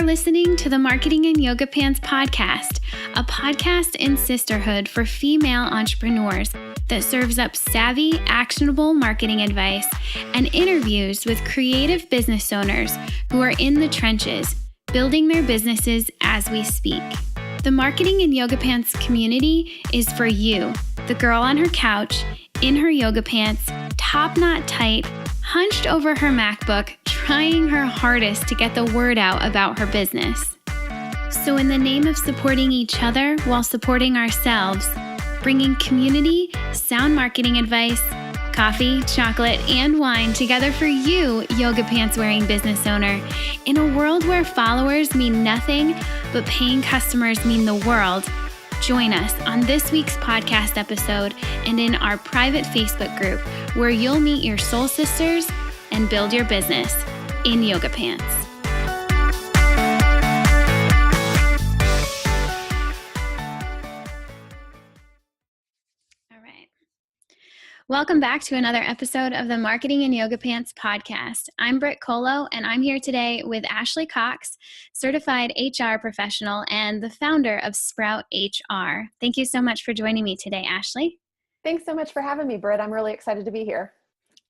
listening to the Marketing in Yoga Pants podcast, a podcast in sisterhood for female entrepreneurs that serves up savvy, actionable marketing advice and interviews with creative business owners who are in the trenches, building their businesses as we speak. The Marketing in Yoga Pants community is for you, the girl on her couch, in her yoga pants, top knot tight, hunched over her MacBook, trying her hardest to get the word out about her business. So in the name of supporting each other while supporting ourselves, bringing community, sound marketing advice, coffee, chocolate, and wine together for you, yoga pants wearing business owner, in a world where followers mean nothing but paying customers mean the world, join us on this week's podcast episode and in our private Facebook group where you'll meet your soul sisters and build your business in yoga pants. All right. Welcome back to another episode of the Marketing in Yoga Pants podcast. I'm Brit and I'm here today with Ashley Cox, certified HR professional and the founder of Sprout HR. Thank you so much for joining me today, Ashley. Thanks so much for having me, Brit. I'm really excited to be here.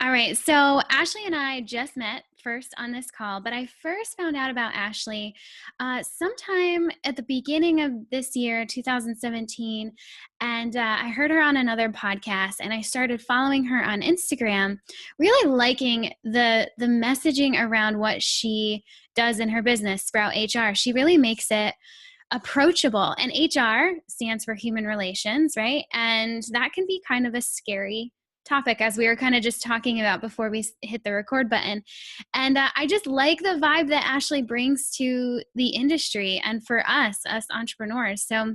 All right. So Ashley and I just met first on this call, but I first found out about Ashley sometime at the beginning of this year, 2017. And I heard her on another podcast and I started following her on Instagram, really liking the messaging around what she does in her business, Sprout HR. She really makes it approachable. And HR stands for human relations, right? And that can be kind of a scary topic, as we were kind of just talking about before we hit the record button. And I just like the vibe that Ashley brings to the industry and for us entrepreneurs. So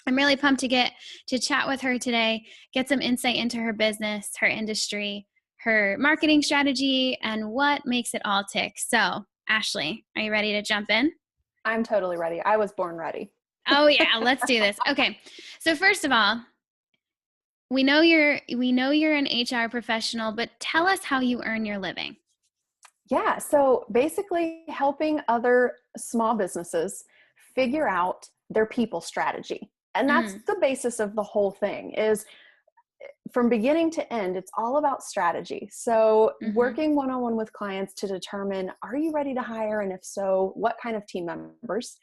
I'm really pumped to get to chat with her today, get some insight into her business, her industry, her marketing strategy, and what makes it all tick. So Ashley, are you ready to jump in? I'm totally ready. I was born ready. Oh yeah, let's do this. Okay. So first of all, we know you're an HR professional, but tell us how you earn your living. Yeah. So basically helping other small businesses figure out their people strategy. And that's the basis of the whole thing is from beginning to end, it's all about strategy. So working one-on-one with clients to determine, are you ready to hire? And if so, what kind of team members?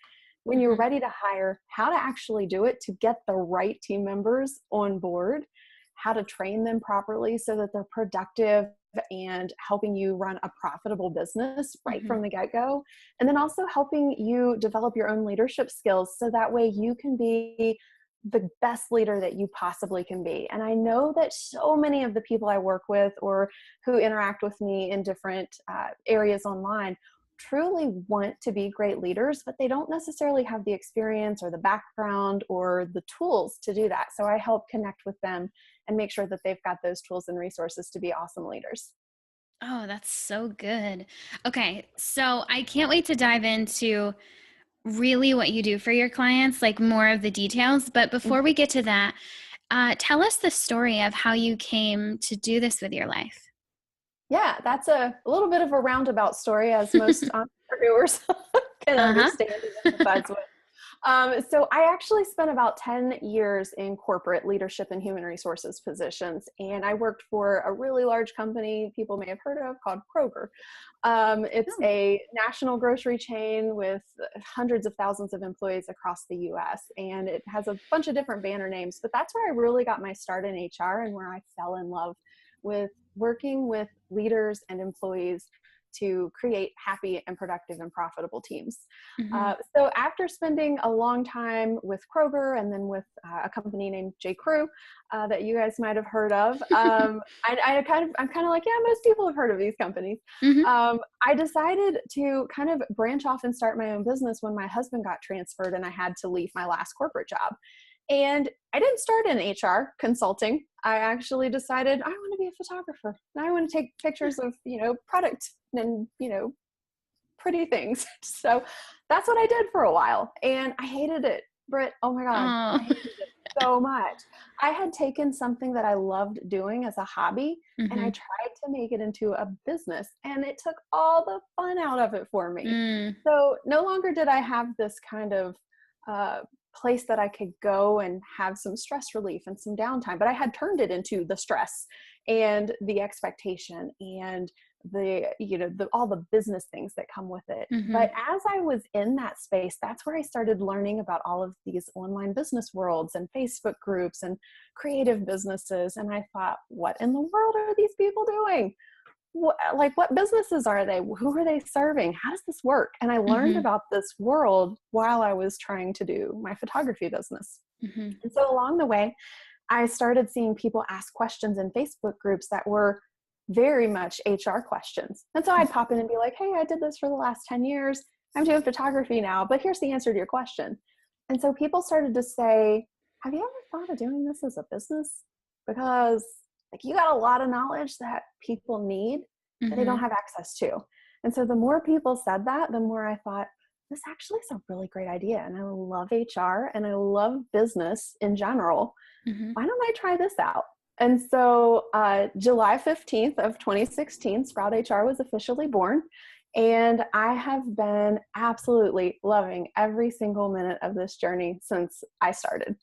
When you're ready to hire, how to actually do it to get the right team members on board, how to train them properly so that they're productive and helping you run a profitable business right from the get-go. And then also helping you develop your own leadership skills so that way you can be the best leader that you possibly can be. And I know that so many of the people I work with or who interact with me in different areas online truly want to be great leaders, but they don't necessarily have the experience or the background or the tools to do that. So I help connect with them and make sure that they've got those tools and resources to be awesome leaders. Oh, that's so good. Okay. So I can't wait to dive into really what you do for your clients, like more of the details. But before we get to that, tell us the story of how you came to do this with your life. Yeah, that's a little bit of a roundabout story, as most entrepreneurs can understand and empathize with. So I actually spent about 10 years in corporate leadership and human resources positions, and I worked for a really large company people may have heard of called Kroger. It's a national grocery chain with hundreds of thousands of employees across the U.S., and it has a bunch of different banner names, but that's where I really got my start in HR and where I fell in love with working with leaders and employees to create happy and productive and profitable teams. So after spending a long time with Kroger and then with a company named J.Crew that you guys might have heard of, I'm kind of like, yeah, most people have heard of these companies. I decided to kind of branch off and start my own business when my husband got transferred and I had to leave my last corporate job. And I didn't start in HR consulting. I actually decided I want to be a photographer and I want to take pictures of, product and, pretty things. So that's what I did for a while. And I hated it, Brit. Oh my God. I hated it. so much. I had taken something that I loved doing as a hobby and I Mm-hmm. tried to make it into a business, and it took all the fun out of it for me. Mm, So no longer did I have this kind of uh, place that I could go and have some stress relief and some downtime, but I had turned it into the stress and the expectation and all the business things that come with it. mm-hmm. But as I was in that space, that's where I started learning about all of these online business worlds and Facebook groups and creative businesses. And I thought, what in the world are these people doing? What businesses are they? Who are they serving? How does this work? And I learned Mm-hmm. about this world while I was trying to do my photography business. Mm-hmm. And so along the way, I started seeing people ask questions in Facebook groups that were very much HR questions. And so I'd pop in and be like, hey, I did this for the last 10 years. I'm doing photography now, but here's the answer to your question. And so people started to say, have you ever thought of doing this as a business? Because you got a lot of knowledge that people need that they Mm-hmm. don't have access to. And so the more people said that, the more I thought, this actually is a really great idea. And I love HR and I love business in general. Mm-hmm. Why don't I try this out? And so July 15th of 2016, Sprout HR was officially born. And I have been absolutely loving every single minute of this journey since I started.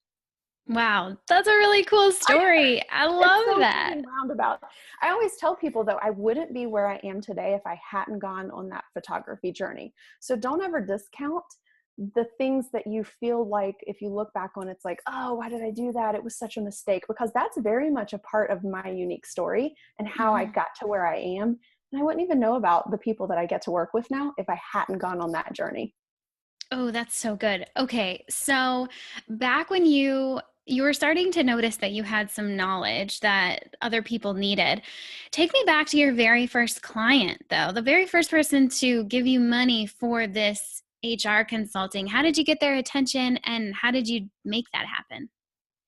Wow, that's a really cool story. I It's love so that. funny roundabout. I always tell people, though, I wouldn't be where I am today if I hadn't gone on that photography journey. So don't ever discount the things that you feel like, if you look back on, it's like, oh, why did I do that? It was such a mistake, because that's very much a part of my unique story and how I Mm-hmm. got to where I am. And I wouldn't even know about the people that I get to work with now if I hadn't gone on that journey. Oh, that's so good. Okay, so back when you were starting to notice that you had some knowledge that other people needed. Take me back to your very first client, though, the very first person to give you money for this HR consulting. How did you get their attention and how did you make that happen?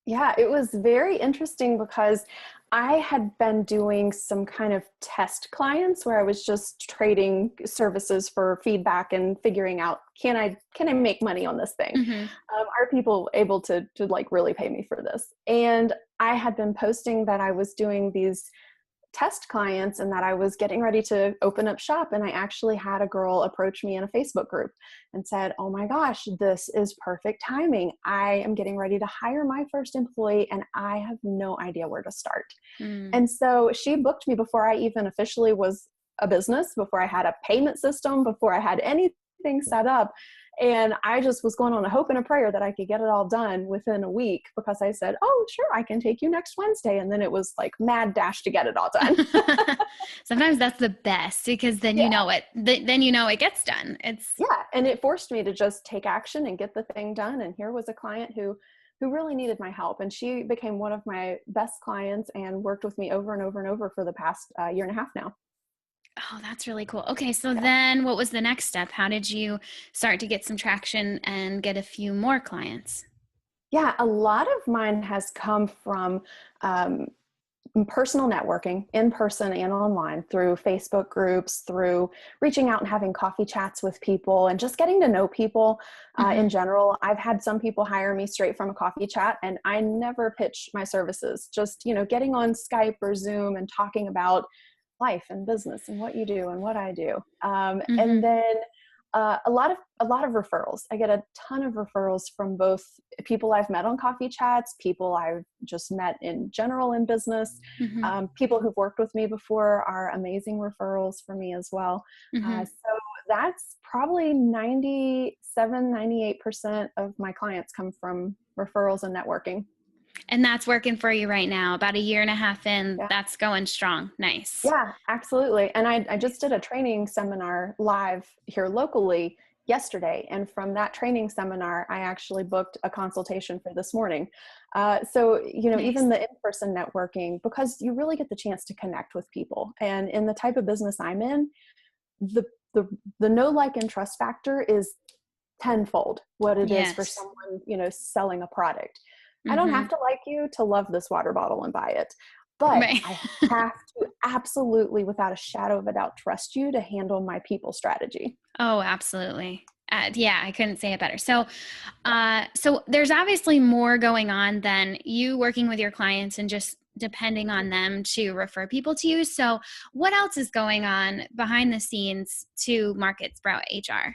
Yeah, it was very interesting because I had been doing some kind of test clients where I was just trading services for feedback and figuring out, can I make money on this thing? Mm-hmm. Are people able to really pay me for this? And I had been posting that I was doing these test clients and that I was getting ready to open up shop. And I actually had a girl approach me in a Facebook group and said, oh my gosh, this is perfect timing. I am getting ready to hire my first employee and I have no idea where to start. Mm. And so she booked me before I even officially was a business, before I had a payment system, before I had anything set up. And I just was going on a hope and a prayer that I could get it all done within a week, because I said, oh, sure, I can take you next Wednesday. And then it was like mad dash to get it all done. Sometimes that's the best because then Yeah. you know it. Then you know it gets done. It's Yeah. And it forced me to just take action and get the thing done. And here was a client who really needed my help. And she became one of my best clients and worked with me over and over and over for the past year and a half now. Oh, that's really cool. Okay, so Yeah. then what was the next step? How did you start to get some traction and get a few more clients? Yeah, a lot of mine has come from um, personal networking, in person and online, through Facebook groups, through reaching out and having coffee chats with people and just getting to know people Mm-hmm. in general. I've had some people hire me straight from a coffee chat, and I never pitch my services. Just, getting on Skype or Zoom and talking about life and business and what you do and what I do. And Mm-hmm. then a lot of referrals. I get a ton of referrals from both people I've met on coffee chats, people I've just met in general in business. Mm-hmm. People who've worked with me before are amazing referrals for me as well. Mm-hmm. So that's probably 98% of my clients come from referrals and networking. And that's working for you right now, about a year and a half in. Yeah. That's going strong. Nice. Yeah, absolutely. And I just did a training seminar live here locally yesterday. And from that training seminar, I actually booked a consultation for this morning. So, Nice. even the in-person networking, because you really get the chance to connect with people. And in the type of business I'm in, the the the know, like, and trust factor is tenfold what it is for Yes. someone, selling a product. I don't Mm-hmm. have to like you to love this water bottle and buy it, but Right. I have to absolutely, without a shadow of a doubt, trust you to handle my people strategy. Oh, absolutely. Yeah, I couldn't say it better. So there's obviously more going on than you working with your clients and just depending on them to refer people to you. So what else is going on behind the scenes to market Sprout HR?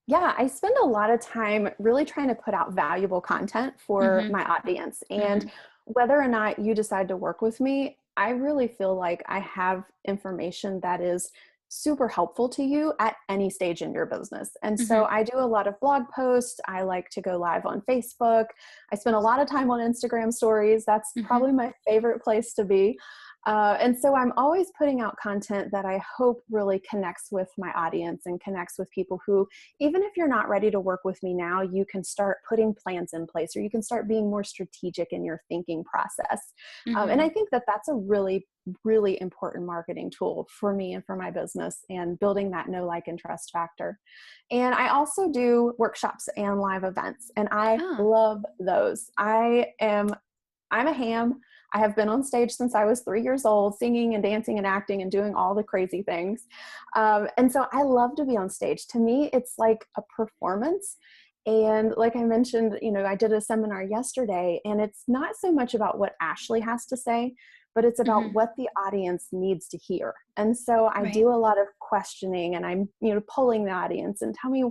Yeah, I spend a lot of time really trying to put out valuable content for Mm-hmm. my audience. And Mm-hmm. whether or not you decide to work with me, I really feel like I have information that is super helpful to you at any stage in your business. And so Mm-hmm. I do a lot of blog posts. I like to go live on Facebook. I spend a lot of time on Instagram stories. That's Mm-hmm. probably my favorite place to be. And so I'm always putting out content that I hope really connects with my audience and connects with people who, even if you're not ready to work with me now, you can start putting plans in place, or you can start being more strategic in your thinking process. And Mm-hmm. I think that that's a really, really important marketing tool for me and for my business, and building that know, like, and trust factor. And I also do workshops and live events, and I Oh, love those. I'm a ham. I have been on stage since I was 3 years old, singing and dancing and acting and doing all the crazy things. And so I love to be on stage. To me, it's like a performance. And like I mentioned, I did a seminar yesterday, and it's not so much about what Ashley has to say, but it's about mm-hmm. what the audience needs to hear. And so I Right. do a lot of questioning, and I'm, pulling the audience and tell me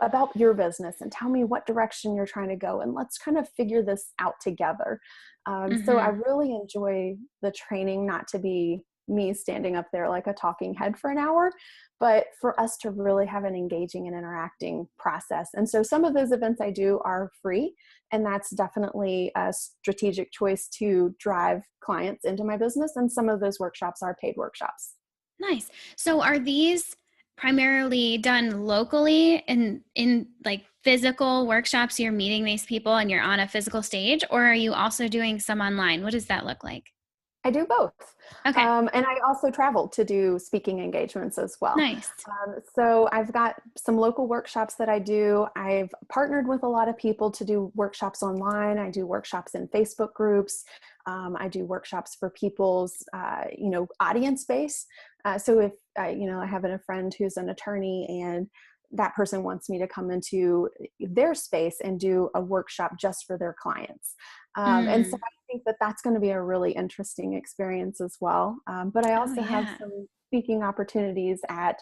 about your business and tell me what direction you're trying to go, and let's kind of figure this out together. So I Mm-hmm. really enjoy the training, not to be me standing up there like a talking head for an hour, but for us to really have an engaging and interacting process. And so some of those events I do are free, and that's definitely a strategic choice to drive clients into my business. And some of those workshops are paid workshops. Nice. So are these primarily done locally in like physical workshops? You're meeting these people and you're on a physical stage, or are you also doing some online? What does that look like? I do both. Okay. And I also travel to do speaking engagements as well. Nice. So I've got some local workshops that I do. I've partnered with a lot of people to do workshops online. I do workshops in Facebook groups. I do workshops for people's, audience base. So if, I have a friend who's an attorney, and that person wants me to come into their space and do a workshop just for their clients. And so Mm. I think that that's going to be a really interesting experience as well. But I Oh also have yeah. some speaking opportunities at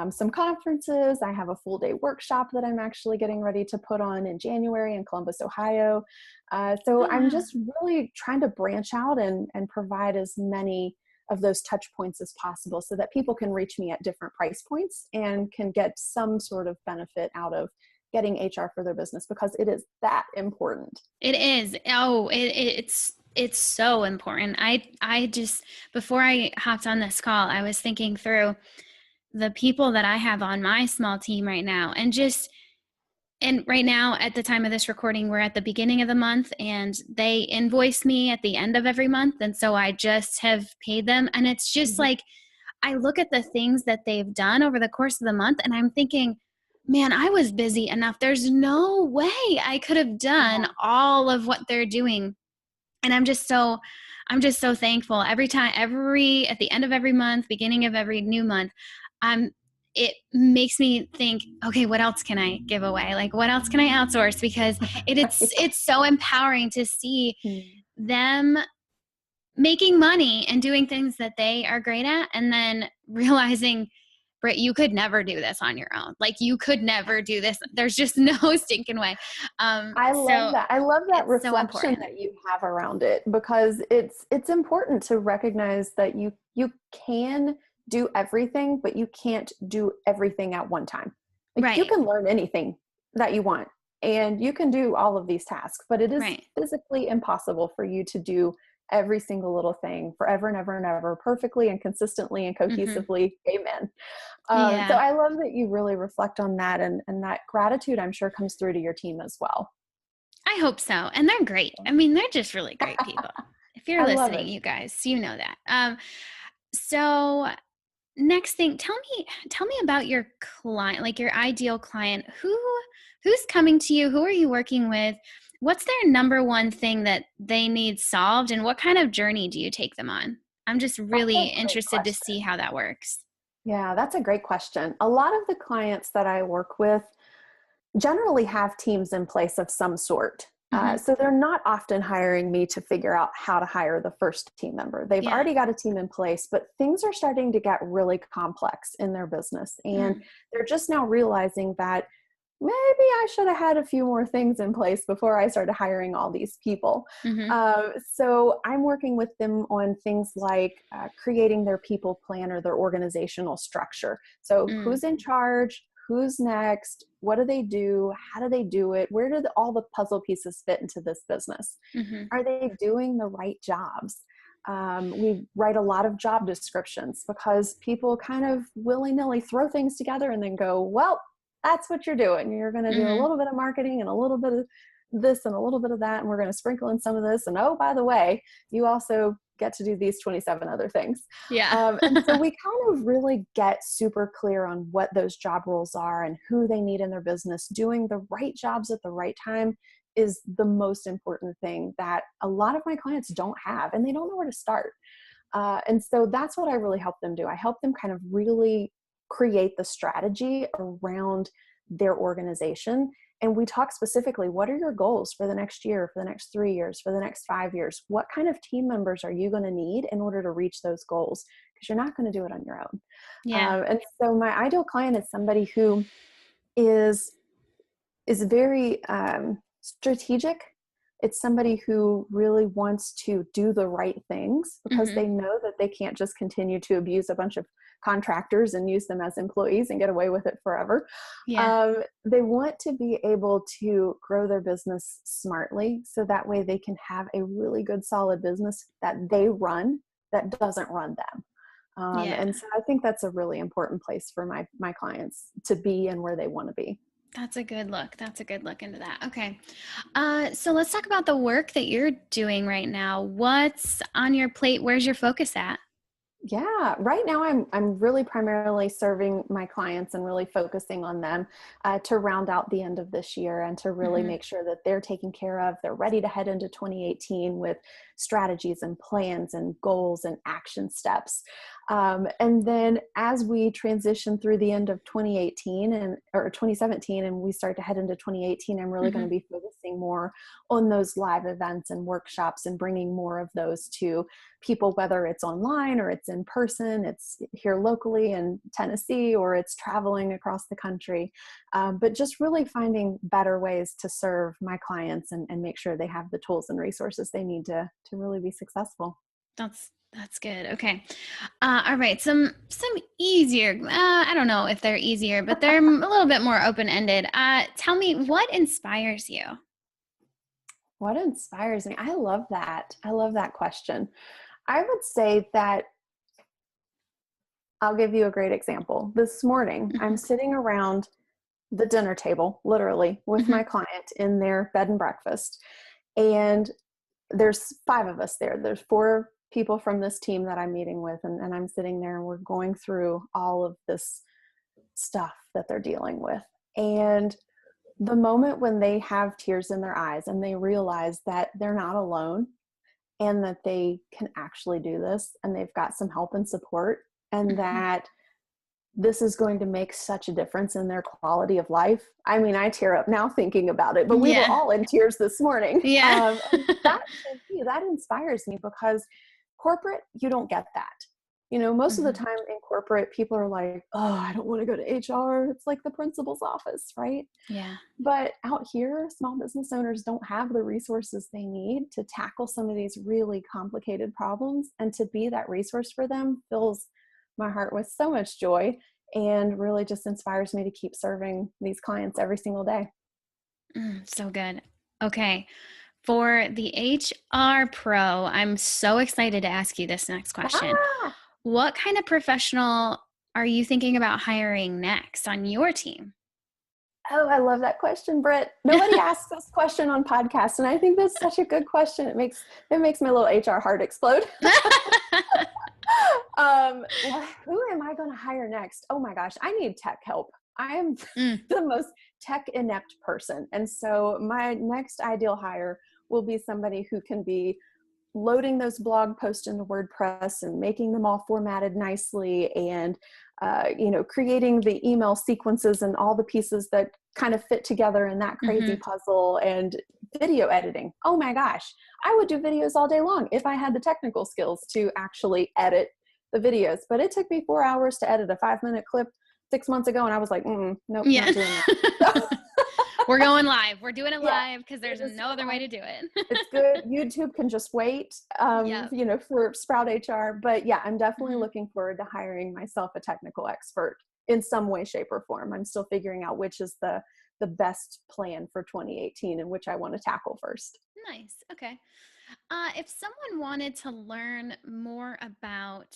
some conferences. I have a full day workshop that I'm actually getting ready to put on in January in Columbus, Ohio. So Oh I'm wow. just really trying to branch out and provide as many of those touch points as possible, so that people can reach me at different price points and can get some sort of benefit out of getting HR for their business, because it is that important. It is. Oh, it's so important. I just before I hopped on this call, I was thinking through the people that I have on my small team right now, and right now at the time of this recording, we're at the beginning of the month and they invoice me at the end of every month, and so I just have paid them, and it's just Mhm. like I look at the things that they've done over the course of the month and I'm thinking, man, I was busy enough. There's no way I could have done Yeah. all of what they're doing. And I'm just so thankful at the end of every month, beginning of every new month. It makes me think, okay, what else can I give away? Like, what else can I outsource? Because it's so empowering to see Mm. them making money and doing things that they are great at, and then realizing, Brit, you could never do this on your own. Like, you could never do this. There's just no stinking way. I love So that. I love that it's so reflection important. that you have around it, because it's important to recognize that you can do everything, but you can't do everything at one time. Like, you Right. can learn anything that you want, and you can do all of these tasks, but it is Right. physically impossible for you to do every single little thing forever and ever and ever perfectly and consistently and Hmm. cohesively. Amen. So Yeah. I love that you really reflect on that, and that gratitude, I'm sure, comes through to your team as well. I hope so. And they're great. I mean, they're just really great people. If you're I love listening, it. you guys, you know that. So next thing, tell me about your client, like your ideal client. Who's coming to you? Who are you working with? What's their number one thing that they need solved, and what kind of journey do you take them on? I'm just That's really a great interested to see question. how that works. Yeah, that's a great question. A lot of the clients that I work with, generally have teams in place of some sort. So they're not often hiring me to figure out how to hire the first team member. They've already got a team in place, but things are starting to get really complex in their business. And they're just now realizing that maybe I should have had a few more things in place before I started hiring all these people. So I'm working with them on things like creating their people plan or their organizational structure. So who's in charge? Who's next? What do they do? How do they do it? Where do all the puzzle pieces fit into this business? Are they doing the right jobs? We write a lot of job descriptions because people kind of willy-nilly throw things together and then go, well, that's what you're doing. You're going to do a little bit of marketing and a little bit of this and a little bit of that. And we're going to sprinkle in some of this. And oh, by the way, you also get to do these 27 other things. And so we kind of really get super clear on what those job roles are and who they need in their business. Doing the right jobs at the right time is the most important thing that a lot of my clients don't have, and they don't know where to start. And so that's what I really help them do. I help them kind of really create the strategy around their organization. And we talk specifically, what are your goals for the next year, for the next 3 years, for the next 5 years? What kind of team members are you going to need in order to reach those goals? Because you're not going to do it on your own. And so my ideal client is somebody who is very strategic. It's somebody who really wants to do the right things because they know that they can't just continue to abuse a bunch of contractors and use them as employees and get away with it forever. They want to be able to grow their business smartly so that way they can have a really good, solid business that they run that doesn't run them. And so I think that's a really important place for my clients to be and where they want to be. That's a good look. That's a good look into that. Okay. So let's talk about the work that you're doing right now. What's on your plate? Where's your focus at? Yeah, right now I'm really primarily serving my clients and really focusing on them to round out the end of this year and to really make sure that they're taken care of. They're ready to head into 2018 with strategies and plans and goals and action steps. And then as we transition through the end of 2018 or 2017 and we start to head into 2018, I'm really going to be focusing more on those live events and workshops and bringing more of those to people, whether it's online or it's in person, it's here locally in Tennessee, or it's traveling across the country. But just really finding better ways to serve my clients and make sure they have the tools and resources they need to really be successful. That's good. Okay. All right. Some easier, I don't know if they're easier, but they're a little bit more open-ended. Tell me, what inspires you? What inspires me? I love that. I love that question. I would say that I'll give you a great example. This morning, I'm sitting around the dinner table, literally, with my client in their bed and breakfast. And there's 5 of us there. There's 4 people from this team that I'm meeting with. And I'm sitting there and we're going through all of this stuff that they're dealing with. And the moment when they have tears in their eyes and they realize that they're not alone and that they can actually do this and they've got some help and support and that this is going to make such a difference in their quality of life. I mean, I tear up now thinking about it, but we were all in tears this morning. That inspires me because corporate, you don't get that. You know, most of the time in corporate, people are like, oh, I don't want to go to HR. It's like the principal's office, right? Yeah. But out here, small business owners don't have the resources they need to tackle some of these really complicated problems. And to be that resource for them fills my heart with so much joy and really just inspires me to keep serving these clients every single day. So good. Okay. For the HR pro, I'm so excited to ask you this next question. What kind of professional are you thinking about hiring next on your team? Oh, I love that question, Brit. Nobody asks this question on podcasts, and I think that's such a good question. It makes my little HR heart explode. Who am I going to hire next? Oh my gosh, I need tech help. I am the most tech inept person. And so my next ideal hire will be somebody who can be loading those blog posts into WordPress and making them all formatted nicely and creating the email sequences and all the pieces that kind of fit together in that crazy puzzle, and video editing. Oh my gosh, I would do videos all day long if I had the technical skills to actually edit the videos. But it took me 4 hours to edit a 5-minute clip 6 months ago. And I was like, nope, not doing that. We're going live. We're doing it live because there's no other way to do it. It's good. YouTube can just wait, for Sprout HR. But yeah, I'm definitely looking forward to hiring myself a technical expert in some way, shape, or form. I'm still figuring out which is the best plan for 2018 and which I want to tackle first. Nice. Okay. If someone wanted to learn more about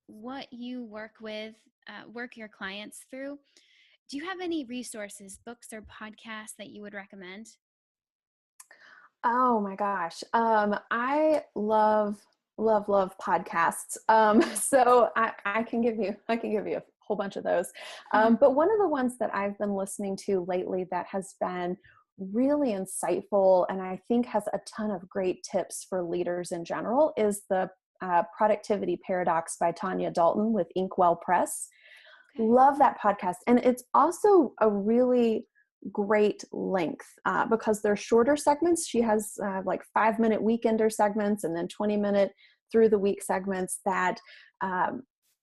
what you work your clients through, do you have any resources, books, or podcasts that you would recommend? Oh my gosh. I love podcasts. So I can give you a whole bunch of those. But one of the ones that I've been listening to lately that has been really insightful and I think has a ton of great tips for leaders in general is the Productivity Paradox by Tanya Dalton with Inkwell Press. Okay. Love that podcast. And it's also a really great length because they're shorter segments. She has like 5-minute weekender segments and then 20-minute through the week segments that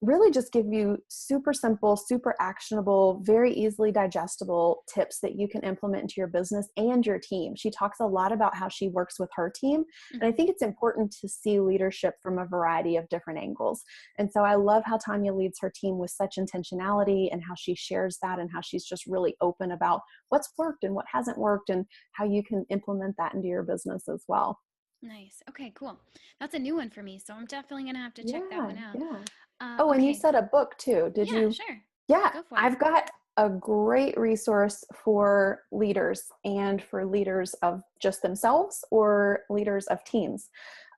really just give you super simple, super actionable, very easily digestible tips that you can implement into your business and your team. She talks a lot about how she works with her team. And I think it's important to see leadership from a variety of different angles. And so I love how Tanya leads her team with such intentionality and how she shares that and how she's just really open about what's worked and what hasn't worked and how you can implement that into your business as well. Nice. Okay, cool. That's a new one for me. So I'm definitely going to have to check that one out. Yeah. And you said a book too. Did you? Sure. Yeah, Go for it. I've got a great resource for leaders and for leaders of just themselves or leaders of teams.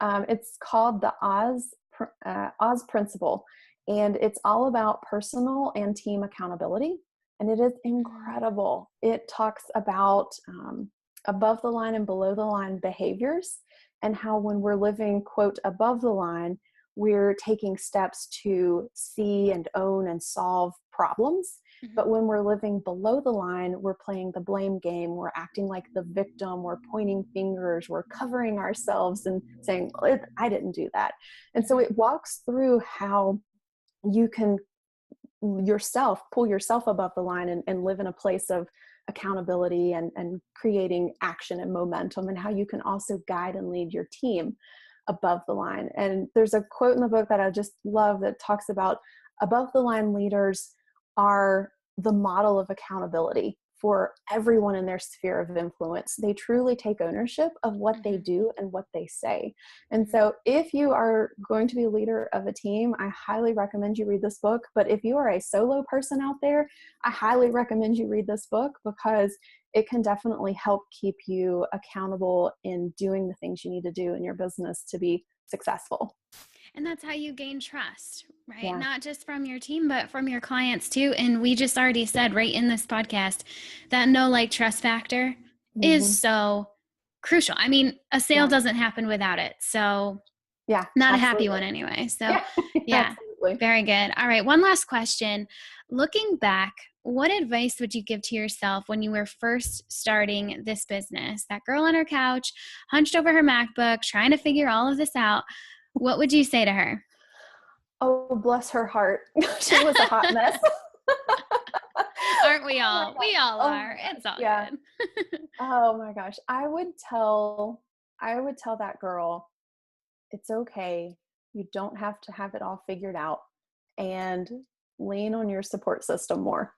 It's called the Oz Principle, and it's all about personal and team accountability. And it is incredible. It talks about above the line and below the line behaviors and how when we're living, quote, above the line, we're taking steps to see and own and solve problems. But when we're living below the line, we're playing the blame game. We're acting like the victim. We're pointing fingers. We're covering ourselves and saying, I didn't do that. And so it walks through how you can pull yourself above the line and live in a place of accountability and creating action and momentum, and how you can also guide and lead your team above the line. And there's a quote in the book that I just love that talks about above the line leaders are the model of accountability for everyone in their sphere of influence. They truly take ownership of what they do and what they say. And so if you are going to be a leader of a team, I highly recommend you read this book. But if you are a solo person out there, I highly recommend you read this book because it can definitely help keep you accountable in doing the things you need to do in your business to be successful. And that's how you gain trust, right? Yeah. Not just from your team, but from your clients too. And we just already said right in this podcast that know, like, trust factor is so crucial. I mean, a sale doesn't happen without it. So not absolutely. A happy one anyway. So yeah, very good. All right. One last question. Looking back, what advice would you give to yourself when you were first starting this business? That girl on her couch, hunched over her MacBook, trying to figure all of this out. What would you say to her? Oh, bless her heart. She was a hot mess. Aren't we all? We all are. It's all good. Oh my gosh. I would tell that girl, it's okay. You don't have to have it all figured out, and lean on your support system more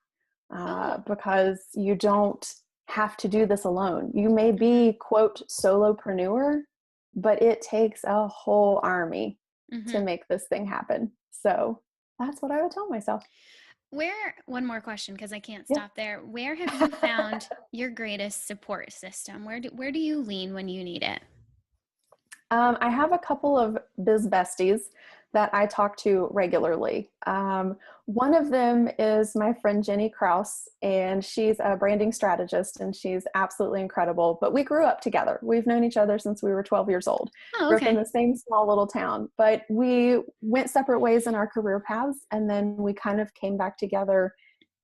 because you don't have to do this alone. You may be, quote, solopreneur, but it takes a whole army to make this thing happen. So that's what I would tell myself. One more question, because I can't stop there. Where have you found your greatest support system? Where do you lean when you need it? I have a couple of biz besties that I talk to regularly. One of them is my friend Jenny Kraus, and she's a branding strategist, and she's absolutely incredible. But we grew up together. We've known each other since we were 12 years old. Grew up in the same small little town, but we went separate ways in our career paths, and then we kind of came back together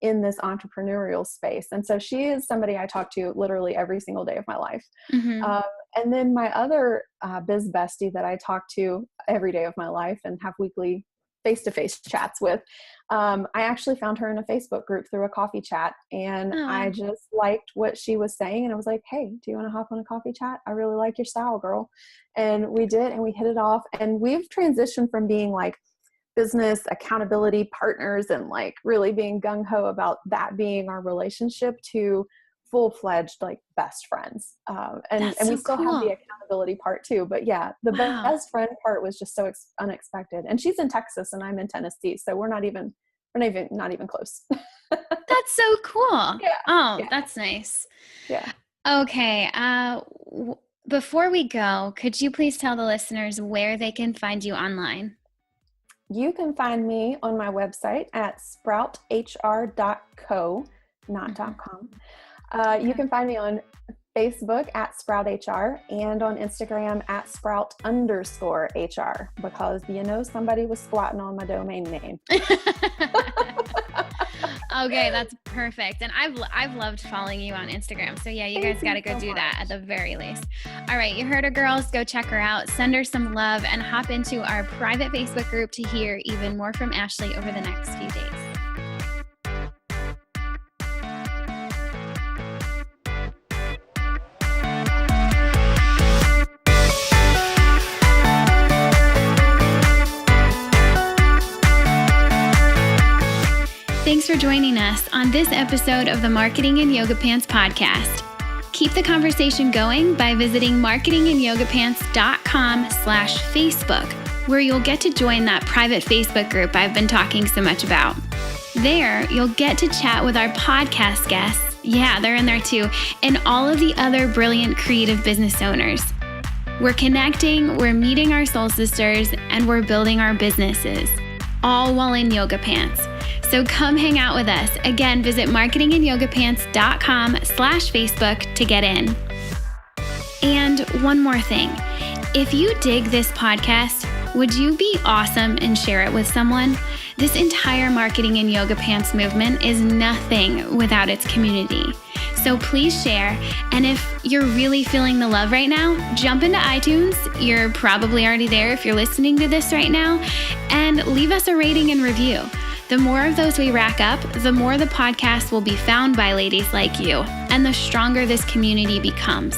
in this entrepreneurial space. And so she is somebody I talk to literally every single day of my life. And then my other biz bestie that I talk to every day of my life and have weekly face-to-face chats with, I actually found her in a Facebook group through a coffee chat, and I just liked what she was saying, and I was like, hey, do you want to hop on a coffee chat? I really like your style, girl. And we did, and we hit it off, and we've transitioned from being like business accountability partners and like really being gung-ho about that being our relationship to full-fledged like best friends. And we still have the accountability part too, but yeah, the best friend part was just so unexpected. And she's in Texas and I'm in Tennessee, so we're not even close. That's so cool. Yeah. That's nice. Yeah. Okay. Before we go, could you please tell the listeners where they can find you online? You can find me on my website at sprouthr.co, not .com. You can find me on Facebook at SproutHR and on Instagram at Sprout_HR, because somebody was squatting on my domain name. Okay, that's perfect. And I've loved following you on Instagram. So yeah, you guys got to go do that at the very least. All right, you heard her, girls. Go check her out. Send her some love and hop into our private Facebook group to hear even more from Ashley over the next few days. Thanks for joining us on this episode of the Marketing in Yoga Pants podcast. Keep the conversation going by visiting marketinginYogaPants.com/Facebook, where you'll get to join that private Facebook group I've been talking so much about. There, you'll get to chat with our podcast guests. Yeah, they're in there too, and all of the other brilliant creative business owners. We're connecting, we're meeting our soul sisters, and we're building our businesses, all while in yoga pants. So come hang out with us. Again, visit marketinginYogaPants.com/Facebook to get in. And one more thing. If you dig this podcast, would you be awesome and share it with someone? This entire Marketing in Yoga Pants movement is nothing without its community. So please share. And if you're really feeling the love right now, jump into iTunes. You're probably already there if you're listening to this right now. And leave us a rating and review. The more of those we rack up, the more the podcast will be found by ladies like you, and the stronger this community becomes.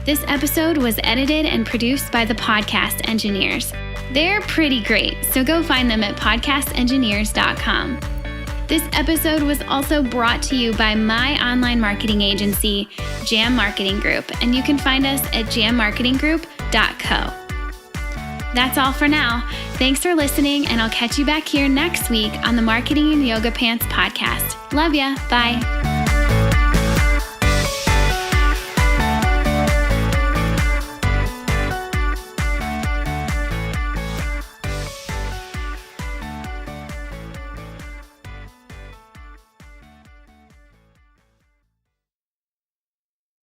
This episode was edited and produced by the Podcast Engineers. They're pretty great, so go find them at podcastengineers.com. This episode was also brought to you by my online marketing agency, Jam Marketing Group, and you can find us at jammarketinggroup.co. That's all for now. Thanks for listening, and I'll catch you back here next week on the Marketing in Yoga Pants podcast. Love ya. Bye.